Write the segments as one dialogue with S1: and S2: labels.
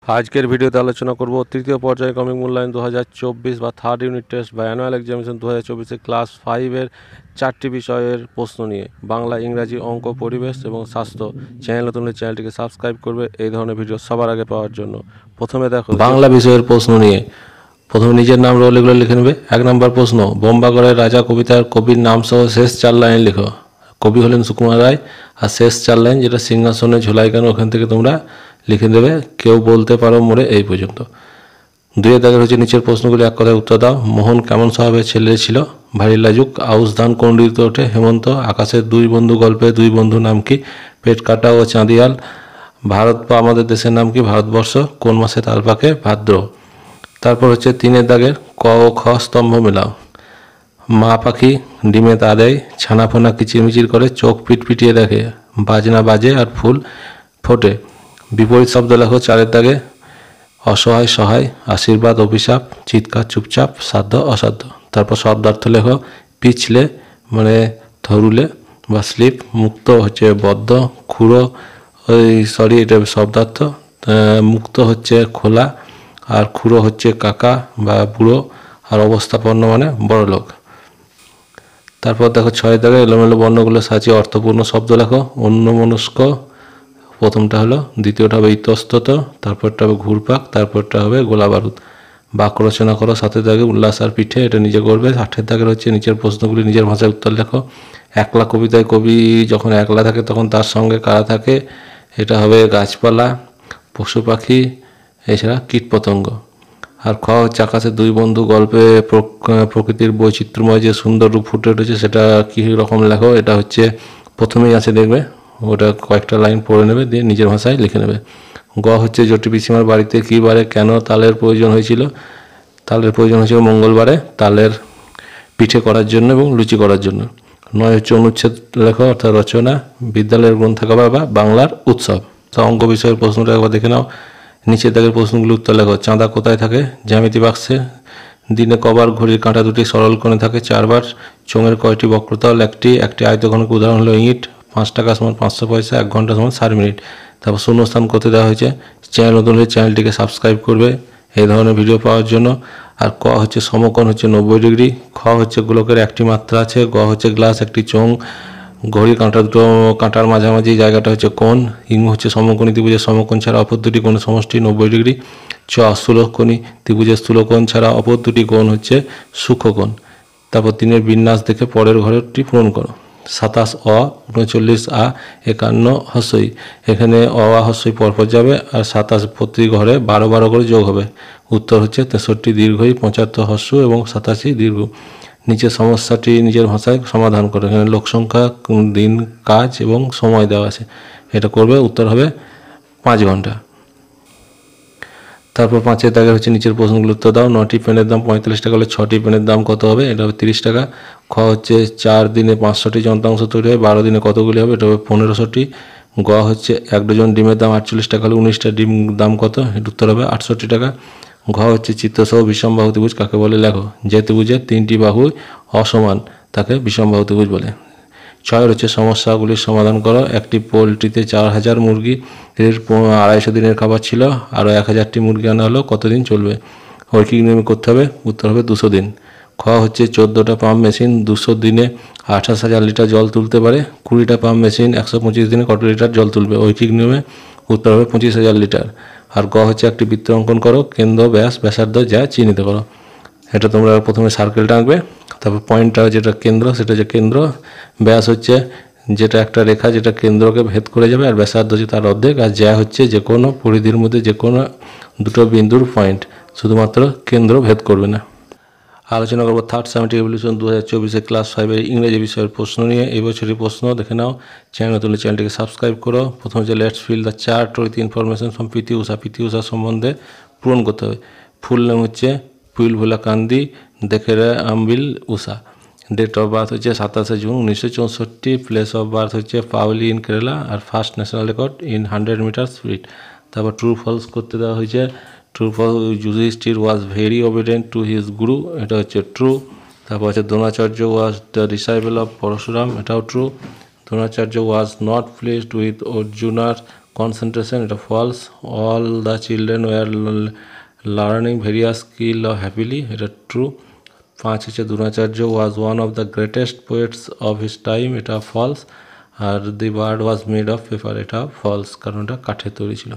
S1: আজকের ভিডিওতে আলোচনা করব তৃতীয় পর্যায়ক্রমিক মূল্যায়ন 2024 বা থার্ড ইউনিট টেস্ট বা অ্যানুয়াল এক্সামিনেশন 2024 ক্লাস 5-এর 4টি বিষয়ের প্রশ্ন নিয়ে। বাংলা, ইংরাজি, অঙ্ক, পরিবেশ এবং স্বাস্থ্য। চ্যানেল নতুন হলে চ্যানেলটিকে সাবস্ক্রাইব করবে এই ধরনের ভিডিও সবার আগে পাওয়ার জন্য। প্রথমে দেখো বাংলা বিষয়ের প্রশ্ন নিয়ে। প্রথমে নিজের নাম রোল এগুলো লিখে নেবে। 1 নম্বর প্রশ্ন, বোম্বাগড়ের রাজা কবিতার কবির নাম সহ শেষ 4 লাইন লিখো। কবি হলেন সুকুমার রায়, আর শেষ 4 লাইন যেটা সিংহাসনে ঝোলাই কেন ওখান থেকে তোমরা লিখে দেবে। কেউ বলতে পারো মোড়ে এই পর্যন্ত। 2 দাগের হচ্ছে নিচের প্রশ্নগুলি এক কথায় উত্তর দাও। মোহন কেমন স্বভাবের ছেলে ছিল? ভারী লাজুক। আউশ ধান কোন ঋতুতে ওঠে? হেমন্ত। আকাশের 2 বন্ধু গল্পে 2 বন্ধু নাম কি? পেট কাটা ও চাঁদিয়াল। ভারত বা আমাদের দেশের নাম কি? ভারতবর্ষ। কোন মাসে তাল পাকে? ভাদ্র। তারপর হচ্ছে 3 দাগের ক ও খ স্তম্ভ মেলাও। মা পাখি ডিমে তা দেয়, ছানা ফোনা কিচিরমিচির করে, চোখ পিটপিটিয়ে দেখে, বাজনা বাজে আর ফুল ফোটে। বিপরীত শব্দ লেখো 4 দাগে। অসহায় সহায়, আশীর্বাদ অভিশাপ, চিৎকার চুপচাপ, সাধ্য অসাধ্য। তারপর শব্দার্থ লেখো। পিছলে মানে ধরুলে বা স্লিপ, মুক্ত হচ্ছে বদ্ধ, খুঁড়ো এটা শব্দার্থ। মুক্ত হচ্ছে খোলা, আর খুঁড়ো হচ্ছে কাকা বা বুড়ো, আর অবস্থাপন্ন মানে বড় লোক। তারপর দেখো 6 দাগে এলোমেলো বর্ণগুলো সাজিয়ে অর্থপূর্ণ শব্দ লেখো। অন্যমনস্ক প্রথমটা হলো, দ্বিতীয়টা হবে ইতস্তত, তারপরটা হবে ঘুরপাক, তারপরটা হবে গোলা বারুদ। বাক্য রচনা করো। 7 দাগে উল্লাস আর পিঠে, এটা নিজে করবে। 8 দাগের হচ্ছে নিচের প্রশ্নগুলি নিজের ভাষায় উত্তর লেখো। একলা কবিতায় কবি যখন একলা থাকে তখন তার সঙ্গে কারা থাকে? এটা হবে গাছপালা, পশু পাখি, এছাড়া কীটপতঙ্গ। আর খ হচ্ছে আকাশে 2 বন্ধু গল্পে প্রকৃতির বৈচিত্র্যময় যে সুন্দর রূপ ফুটে উঠেছে সেটা কী রকম লেখো। এটা হচ্ছে প্রথমেই আছে দেখবে, ওটা কয়েকটা লাইন পড়ে নেবে, দিয়ে নিজের ভাষায় লিখে নেবে। গ হচ্ছে জটি পিসিমার বাড়িতে কী বারে কেন তালের প্রয়োজন হয়েছিল? তালের প্রয়োজন হয়েছিল মঙ্গলবারে, তালের পিঠে করার জন্য এবং লুচি করার জন্য। 9 হচ্ছে অনুচ্ছেদ লেখো, অর্থাৎ রচনা, বিদ্যালয়ের গ্রন্থাগার বা বাংলার উৎসব। তো অঙ্ক বিষয়ের প্রশ্নটা একবার দেখে নাও। নিচের দাগের প্রশ্নগুলো উত্তর লেখো। চাঁদা কোথায় থাকে? জ্যামিতি বাক্সে। দিনে কবার ঘড়ির কাঁটা দুটি সরল কোণে থাকে? 4 বার। চোঙের কয়টি বক্রতল? একটি আয়তঘনক উদাহরণ হলো ইট। 5 টাকা সমান 500 পয়সা, 1 ঘন্টা সমান 60 মিনিট। তারপর শূন্যস্থান করতে দেওয়া হয়েছে। চ্যানেল নতুন হলে চ্যানেলটিকে সাবস্ক্রাইব করবে এই ধরনের ভিডিও পাওয়ার জন্য। আর ক হচ্ছে সমকোণ হচ্ছে 90 ডিগ্রি। খ হচ্ছে গোলকের একটি মাত্রা আছে। গ হচ্ছে গ্লাস একটি চোঙ। ঘড়ির কাঁটা দুটো কাঁটার মাঝামাঝি জায়গাটা হচ্ছে কোণ। ইং হচ্ছে সমকোণী ত্রিভুজের সমকোণ ছাড়া অপর দুটি কোণের সমষ্টি 90 ডিগ্রি। চ স্থূলকোণী ত্রিভুজের স্থূলকোণ ছাড়া অপর দুটি কোণ হচ্ছে সূক্ষ্মকোণ। তারপর 3 বিন্যাস দেখে পরের ঘরটি পূরণ করো। 27 অ, 39 আ, 51 হস্যই। এখানে অ আ হস্যই পরপর যাবে, আর 27 প্রতি ঘরে 12 12 করে যোগ হবে। উত্তর হচ্ছে 63 দীর্ঘই, 75 হস্য এবং 87 দীর্ঘ। নিচের সমস্যাটি নিজের ভাষায় সমাধান করো। এখানে লোক সংখ্যা, দিন, কাজ এবং সময় দেওয়া আছে। এটা করবে, উত্তর হবে 5 ঘন্টা। তারপর 5 দাগে হচ্ছে নিচের প্রশ্নগুলো উত্তর দাও। 9টি পেনের দাম 45 টাকা হলে 6টি পেনের দাম কত হবে? এটা হবে 30 টাকা। খ হচ্ছে 4 দিনে 500টি যন্ত্রাংশ তৈরি হয়, 12 দিনে কতগুলি হবে? এটা হবে 1500টি। গ হচ্ছে 1 ডজন ডিমের দাম 48 টাকা হলে 19টা ডিম দাম কত? এর উত্তর হবে 68 টাকা। ঘ হচ্ছে চিত্রসহ বিষমবাহু ত্রিভুজ কাকে বলে লেখো। যে ত্রিভুজের 3টি বাহু অসমান তাকে বিষমবাহু ত্রিভুজ বলে। 6 হচ্ছে সমস্যাগুলির সমাধান করো। একটি পোলট্রিতে 4000 মুরগি এর 250 দিনের খাবার ছিল, আরও 1000টি মুরগি আনা হলো, কতদিন চলবে? রৈখিক নিয়মে করতে হবে, উত্তর হবে 200 দিন। খ হচ্ছে 14টা পাম্প মেশিন 200 দিনে 28,000 লিটার জল তুলতে পারে। 20টা পাম্প মেশিন 125 দিনে কত লিটার জল তুলবে? রৈখিক নিয়মে উত্তর হবে 25,000 লিটার। আর গ হচ্ছে একটি বৃত্ত অঙ্কন করো, কেন্দ্র ব্যাস ব্যাসার্ধ যা চিহ্নিত করো। এটা তোমরা প্রথমে সার্কেলটা আঁকবে, তারপর পয়েন্টটা যেটা কেন্দ্র সেটা হচ্ছে কেন্দ্র, ব্যাস হচ্ছে যেটা একটা রেখা যেটা কেন্দ্রকে ভেদ করে যাবে, আর ব্যাসার্ধ হচ্ছে তার অর্ধেক, আর যা হচ্ছে যে কোনো পরিধির মধ্যে যে কোনো দুটো বিন্দুর পয়েন্ট, শুধুমাত্র কেন্দ্র ভেদ করবে না। আলোচনা করবো থার্ড সাইমেট্রিক এভলিউশন 2024 ক্লাস 5-এর ইংরেজি বিষয়ের প্রশ্ন নিয়ে। এই বছরই প্রশ্ন দেখে নাও। চ্যানেল তুলে চ্যানেলটিকে সাবস্ক্রাইব করো। প্রথমে হচ্ছে let's fill the chart with information from PT Usha. PT Usha সম্বন্ধে পূরণ করতে হবে। ফুল নেম হচ্ছে Pilavullakandi Thekkeparambil Usha. Date of birth হচ্ছে 27 জুন 1964। প্লেস অফ বার্থ হচ্ছে পাউলি ইন কেরালা। আর first national record in 100 metre speed. তারপর ট্রু ফলস করতে দেওয়া হয়েছে। True false Yudhishthira was very obedient to his guru, এটা হচ্ছে ট্রু। তারপর হচ্ছে দ্রোণাচার্য ওয়াজ দ্য ডিসাইপল অফ পরশুরাম, এটাও true. Dronacharya was not placed with অর্জুনার কনসেন্ট্রেশন, এটা false. All the children were learning various skill happily, এটা ট্রু। 5 হচ্ছে Dronacharya was one of the greatest poets of his time, এটা ফলস। আর the bird was made of paper, এটা false, কারণ এটা কাঠের তৈরি ছিল।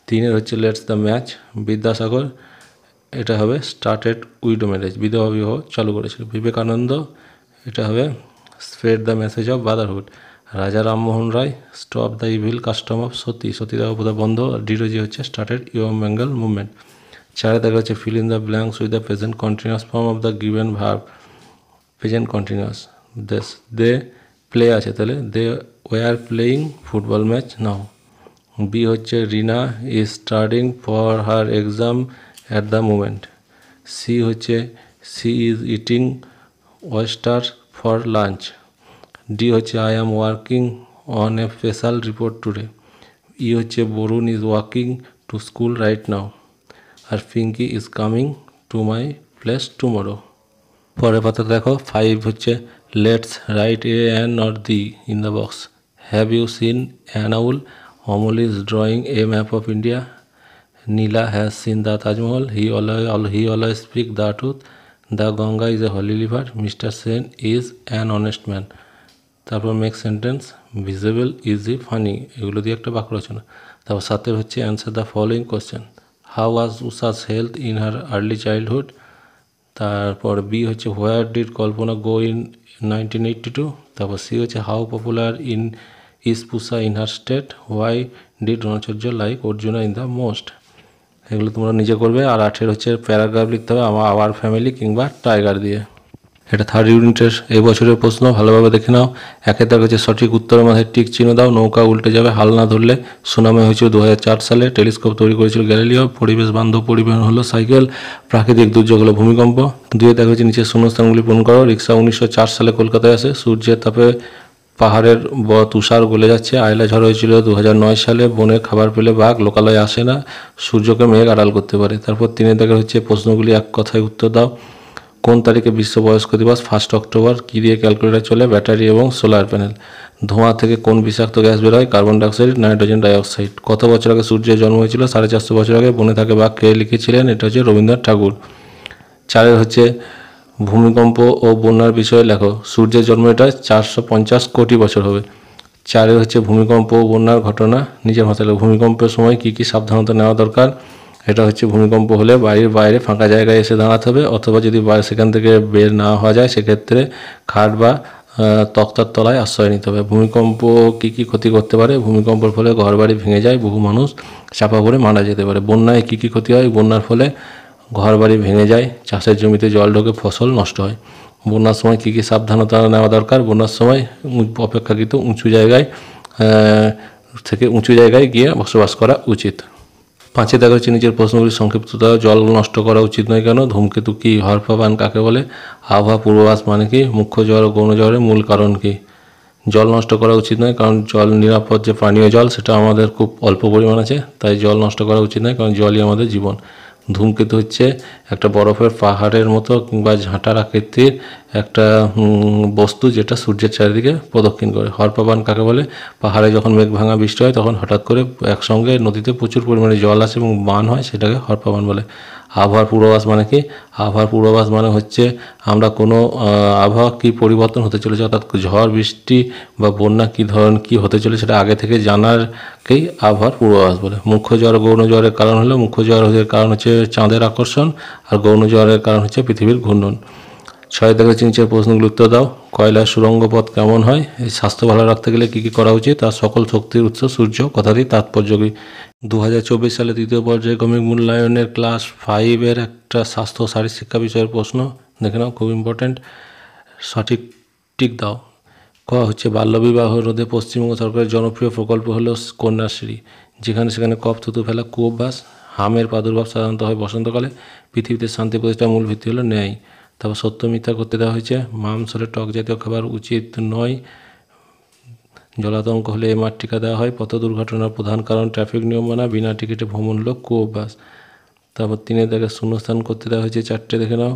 S1: 3 হচ্ছে লেটস দ্য ম্যাচ, বিদ্যাসাগর, এটা হবে স্টার্টেড উইডো ম্যারেজ, বিধবা বিবাহ চালু করেছিল। বিবেকানন্দ, এটা হবে spread the message of brotherhood. Raja Rammohan Roy, stop the evil custom of sati, সতীদাহ প্রথা বন্ধ। ডিরোজি হচ্ছে স্টার্টেড ইয়ং বেঙ্গল মুভমেন্ট। 4 দেখা হচ্ছে fill in the blanks with the present continuous form of the given verb, present continuous. They play আছে, তাহলে they were playing football match now. B হচ্ছে Rina is studying for her exam at the moment. C হচ্ছে she is eating oyster for lunch. D হচ্ছে I am working on a special report today. E হচ্ছে Varun is walking to school right now. আর Pinky is coming to my place tomorrow. পরের পাতা দেখো, 5 হচ্ছে let's write a an or the in the box. Have you seen an owl? Amal is drawing a map of India. Neela has seen the Taj Mahal. He always speak the truth. The Ganga is a holy river. Mister Sen is an honest man. তারপর make sentence, visible is E funny, এগুলো দিয়ে একটা বাক্য রচনা। তারপর 7 হচ্ছে answer the following question. How was উষাস health in her early childhood. তারপর B হচ্ছে where did Kalpana go in 1982। তারপর সি হচ্ছে হাউ পপুলার ইন ইজ পুষা in her state. Why did Dronacharya like Arjuna in the most. এগুলো তোমরা নিজে করবে। আর 8 হচ্ছে প্যারাগ্রাফ লিখতে হবে আওয়ার ফ্যামিলি কিংবা টাইগার দিয়ে। এটা 3rd ইউনিটের এই বছরের প্রশ্ন, ভালোভাবে দেখে নাও। 1 দাগ হচ্ছে সঠিক উত্তরের মাঝে টিক চিহ্ন দাও। নৌকা উল্টে যাবে হাল না ধরলে। সুনামে হয়েছিল 2004 সালে। টেলিস্কোপ তৈরি করেছিল গ্যালিলিও। পরিবেশ বান্ধব পরিবহন হলো সাইকেল। প্রাকৃতিক দুর্যোগ হলো ভূমিকম্প। 2 দাগ হচ্ছে নিচের শূন্যস্থানগুলি পূরণ করো। রিক্সা 1904 সালে কলকাতায় আসে। সূর্যের তাপে পাহাড়ের তুষার গলে যাচ্ছে। আয়লা ঝড় হয়েছিল 2009 সালে। বনের খাবার পেলে বাঘ লোকালয়ে আসে না, সূর্যকে মেঘ আড়াল করতে পারে। তারপর 3 দাগে হচ্ছে প্রশ্নগুলি এক কথায় উত্তর দাও। কোন তারিখে বিশ্ব বয়স্ক দিবস? 1 অক্টোবর। কী দিয়ে ক্যালকুলেটর চলে? ব্যাটারি এবং সোলার প্যানেল। ধোঁয়া থেকে কোন বিষাক্ত গ্যাস বের হয়? Carbon dioxide, nitrogen dioxide. কত বছর আগে সূর্যের জন্ম হয়েছিল? 450 বছর আগে। বনে থাকে বাঘ কে লিখেছিলেন? এটা হচ্ছে রবীন্দ্রনাথ ঠাকুর। 4 হচ্ছে ভূমিকম্প ও বন্যার বিষয়ে লেখো। সূর্যের জন্ম এটা 450 কোটি বছর হবে। 4 হচ্ছে ভূমিকম্প ও বন্যার ঘটনা নিজের ভাষায় লেখো। ভূমিকম্পের সময় কী কী সাবধানতা নেওয়া দরকার? এটা হচ্ছে ভূমিকম্প হলে বাড়ির বাইরে ফাঁকা জায়গায় এসে দাঁড়াতে হবে, অথবা যদি সেখান থেকে বের না হওয়া যায় সেক্ষেত্রে খাট বা তক্তার তলায় আশ্রয় নিতে হবে। ভূমিকম্প কী কী ক্ষতি করতে পারে? ভূমিকম্পের ফলে ঘরবাড়ি ভেঙে যায়, বহু মানুষ চাপা পড়ে মারা যেতে পারে। বন্যায় কী কী ক্ষতি হয়? বন্যার ফলে ঘরবাড়ি ভেঙে যায়, চাষের জমিতে জল ঢোকে, ফসল নষ্ট হয়। বন্যার সময় কী কী সাবধানতা নেওয়া দরকার? বন্যার সময় অপেক্ষাকৃত উঁচু জায়গায় উঁচু জায়গায় গিয়ে বসবাস করা উচিত। 5 দেখা হচ্ছে নিচের প্রশ্নগুলি সংক্ষিপ্ততা। জল নষ্ট করা উচিত নয় কেন? ধূমকেতু কি? হরপাবান কাকে বলে? আবহাওয়া পূর্বাভাস মানে কি? মুখ্য জ্বর ও গৌণ জ্বরের মূল কারণ কি? জল নষ্ট করা উচিত নয় কারণ জল নিরাপদ, যে পানীয় জল সেটা আমাদের খুব অল্প পরিমাণ আছে, তাই জল নষ্ট করা উচিত নয়, কারণ জলই আমাদের জীবন। ধূমকেতু হচ্ছে একটা বরফের পাহাড়ের মতো কিংবা ঝাঁটার আকৃতির একটা বস্তু যেটা সূর্যের চারিদিকে প্রদক্ষিণ করে। হরপাবান কাকে বলে? পাহাড়ে যখন মেঘ ভাঙা বৃষ্টি হয় তখন হঠাৎ করে একসঙ্গে নদীতে প্রচুর পরিমাণে জল আসে এবং বান হয়, সেটাকে হরপাবান বলে। আবহাওয়ার পূর্বাভাস মানে কি? আবহাওয়ার পূর্বাভাস মানে হচ্ছে আমরা কোনো আবহাওয়া কী পরিবর্তন হতে চলেছে, অর্থাৎ ঝড় বৃষ্টি বা বন্যা কী হতে চলেছে সেটা আগে থেকে জানারকেই আবহাওয়ার পূর্বাভাস বলে। মুখ্য জ্বর গৌণ জ্বরের কারণ হলো, মুখ্য জ্বরের কারণ হচ্ছে চাঁদের আকর্ষণ, আর গৌণ জ্বরের কারণ হচ্ছে পৃথিবীর ঘূর্ণন। 6 দেখা নিচের প্রশ্নগুলো উত্তর দাও। কয়লার সুড়ঙ্গ পথ কেমন হয়? এই স্বাস্থ্য ভালো রাখতে গেলে কী কী করা উচিত? আর সকল শক্তির উৎস সূর্য কথাটির তাৎপর্য কী? 2024 সালে 3য় পর্যায়ক্রমিক মূল্যায়নের ক্লাস 5-এর একটা স্বাস্থ্য ও শারীর শিক্ষা বিষয়ের প্রশ্ন দেখে নাও, খুব ইম্পর্ট্যান্ট। সঠিক টিক দাও। ক হচ্ছে বাল্যবিবাহ রোধে পশ্চিমবঙ্গ সরকারের জনপ্রিয় প্রকল্প হলো কন্যাশ্রী, যেখানে সেখানে কফ থুতু ফেলা কুঅভ্যাস। হামের প্রাদুর্ভাব সাধারণত হয় বসন্তকালে। পৃথিবীতে শান্তি প্রতিষ্ঠার মূল ভিত্তি হলো ন্যায়। তারপর সত্য মিথ্যা করতে দেওয়া হয়েছে। মাংস হলে টক জাতীয় খাবার উচিত নয়। জলাতঙ্ক হলে এমআর টিকা দেওয়া হয়। পথ দুর্ঘটনার প্রধান কারণ ট্রাফিক নিয়ম মানা। বিনা টিকিটে ভ্রমণ হলো কুঅভ্যাস। তারপর 3 দাগে শূন্যস্থান করতে দেওয়া হয়েছে 4টে দেখে নাও।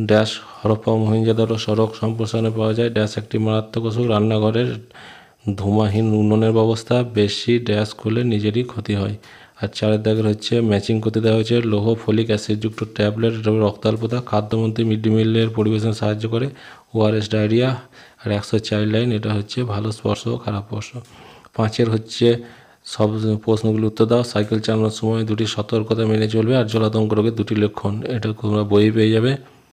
S1: ড্যাশ হরপ্পা মহেঞ্জোদারো সড়ক সম্প্রসারণে পাওয়া যায়। ড্যাশ একটি মারাত্মক অসুখ। রান্নাঘরের ধূমাহীন উনুনের ব্যবস্থা, বেশি ড্যাশ করলে নিজেরই ক্ষতি হয়। আর 4 দাগের হচ্ছে ম্যাচিং করতে দেওয়া হয়েছে লৌহ ফলিক অ্যাসিডযুক্ত ট্যাবলেট, রক্তাল্পতা, খাদ্যমন্ত্রী মিড ডে মিলের পরিবেশন সাহায্য করে, ওআরএস ডায়রিয়া। আর 104 লাইন, এটা হচ্ছে ভালো স্পর্শ ও খারাপ স্পর্শ। 5 হচ্ছে সব প্রশ্নগুলো উত্তর দাও। সাইকেল চালানোর সময় দুটি সতর্কতা মেনে চলবে, আর জলাতঙ্ক রোগের দুটি লক্ষণ, এটা তোমরা বই পেয়ে যাবে।